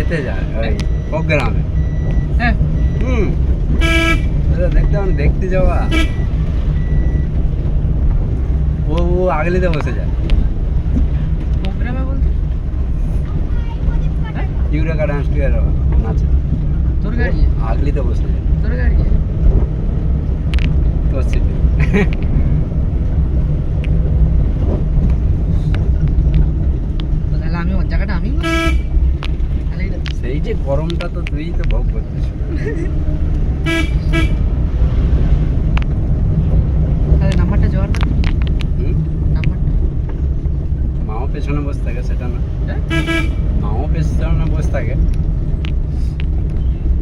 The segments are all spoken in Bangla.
এতে যায় ওই প্রোগ্রামে। হ্যাঁ দেখতে যাওয়া ও আগলিতে বসে যায় প্রোগ্রামে বলতে ইউরেকা ডান্স টু নাচে তোর গাড়ি আগলিতে বসে যায় তোর গাড়ি তোর সিটে। তাহলে আমি ওর জায়গাটা আমি সেই যে গরমটা তো তুই তো ভোগ করছিস। তাহলে নাম্বারটা জোগাড় কর নাম্বারটা। মাও পেছনে বসে থাকে সেটা না, মাও পেছনে বসে থাকে।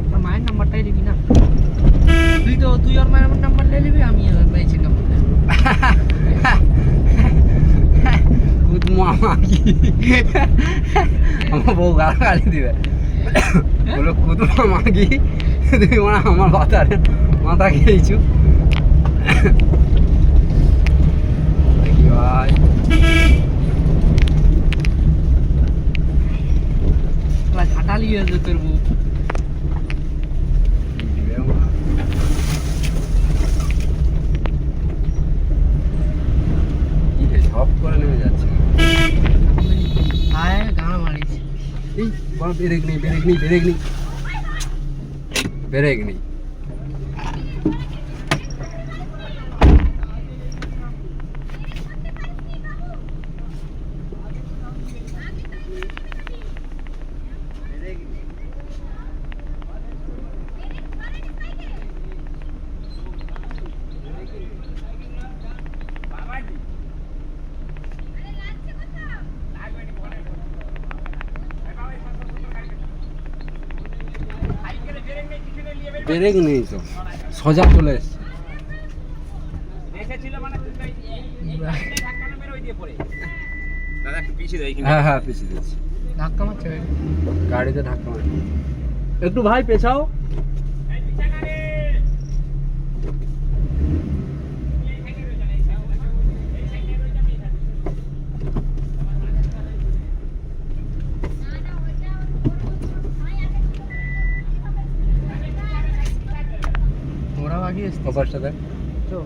আমার মায়ের নাম্বারটাই নিবি না তুই ওর মায়ের নাম্বার নিয়ে নিবি, আমি ওর মায়ের নাম্বার নেব। আমার বউ গালি দিবে, বলো কুতুমা মাগি তুমি মানে আমার মাথা খেয়েছু। দেখি ভাই ঘাটালি হয়েছে তোর বউ। সব করে নেমে যাচ্ছে। আয় গান মারিস এই বড় ব্রেক নেই ব্রেক নেই। ব্রেক নেই তো সোজা চলে এসছে। হ্যাঁ হ্যাঁ পিছিয়ে দিচ্ছি, ধাক্কা মারছে গাড়িতে ধাক্কা মার। একটু ভাই পেছাও। ওরাও আগে এসছে কপারটা দেখ। তো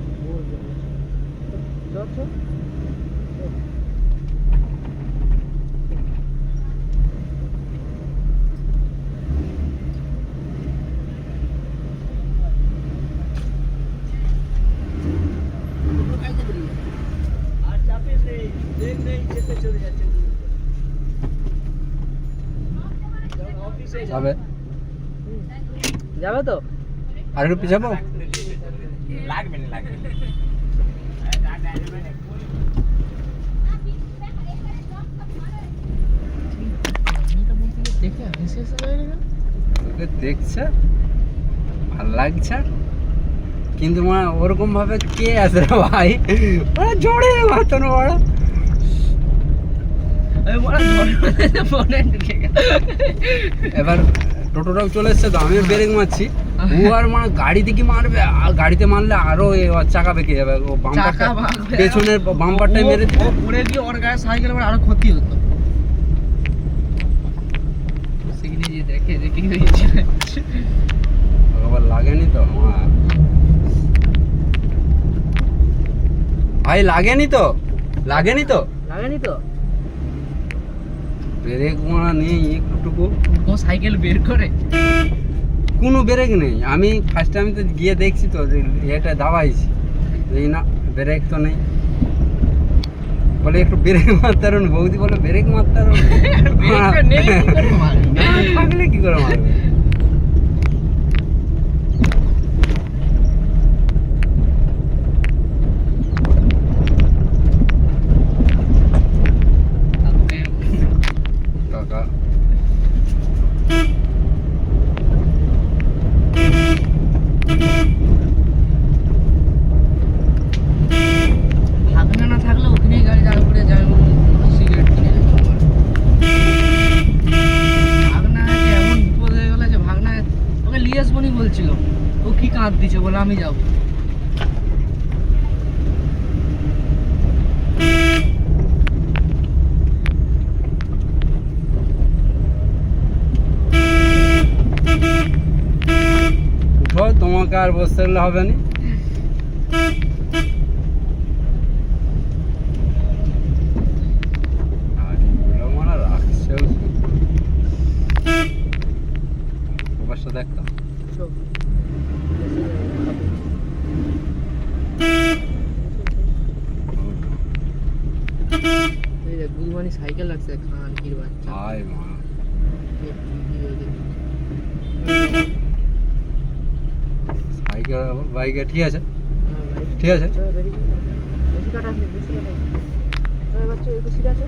যাবে যাবে তো আর একটু পিছাবো। লাগবে না দেখে হেসে হেসে হয়ে গেল। তোকে দেখছে ভাল লাগছে, কিন্তু মানে ওরকম ভাবে কে আছে রে ভাই, মানে জোরে মাতন বড় এবার টোটোটাও চলে এসছে তো আমিও ব্রেক মারছি, ও আর মানে গাড়িতে কি মারবে, আর গাড়িতে মারলে আরো চাকা বেঁকে যাবে, ও বাম্পারটা পেছনের বাম্পারটাই মেরে দিবে, পড়ে গিয়ে ওর গায়ে সাইকেল আরো ক্ষতি হতো। সেখানে যে দেখে যে কি হয়েছে আবার লাগেনি তো ভাই, লাগেনি তো লাগেনি তো ব্রেক মারা নেই একটুকু, ও সাইকেল বের করে কোনো ব্রেক নেই। আমি ফার্স্ট টাইম তো গিয়ে দেখছি তো এটা দাবাইছি, এই না ব্রেক তো নেই, বলে একটু ব্রেক মারতে পারুন, বৌদি বলে ব্রেক মারতে পারুন, থাকলে কি করে মারবে। কাকা ভাগনা না থাকলে ওখানেই গাড়ি দাঁড় করে যাবে, সিগারেট কিনে ভাগনা এমন বিপদ হয়ে গেল যে ভাগনা ওকে নিয়ে আসবনি বলছিল, ও কি কাঁদ দিচ্ছে বলে আমি যাবো। আমাকে আর বসতে গেলে হবে না। গাড়িগুলো মানে রাখছেও অবশ্য দেখতো চল। এই দেখ বুধবানি সাইকেল লাগছে খান কির বাচ্চা হাই মা সাইকেল বাইকে ঠিক আছে ঠিক আছে বেশি কাটা আছে বেশি কাটা আছে বাচ্চা একটু সিধা আছে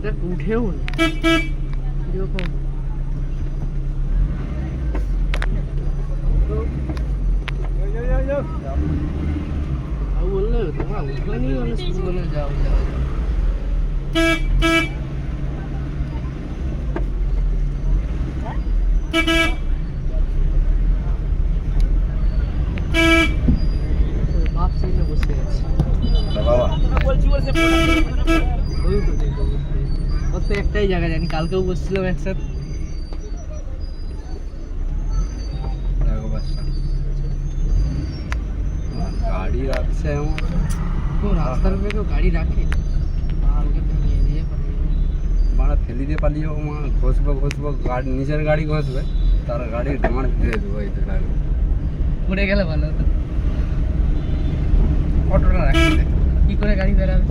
দেখ উঠেও না কিরকম বাবু বললো তোমার উঠবেনি বলে শুরু বলে যাও যাও বাপ সিনে বসে আছে বাবা বলছি বলছে ওই তো দেখো ওর তো একটাই জায়গা জানি কালকেও বসছিলাম একসাথে দেখো বাচ্চা গাড়ি রাখছে এমন তো রাস্তার উপরে কেউ গাড়ি রাখে পাহাড়কে ভেঙে দিয়ে মানে ফেলি দিয়ে পালিয়ে যাবো মা ঘষবো গাড়ি নিজের গাড়ি ঘষবে তার গাড়ি ডামার ফিরে দেবো এই তো লাগবে পড়ে গেলে ভালো হতো অটোটা রাখতে কি করে গাড়ি বেরাবে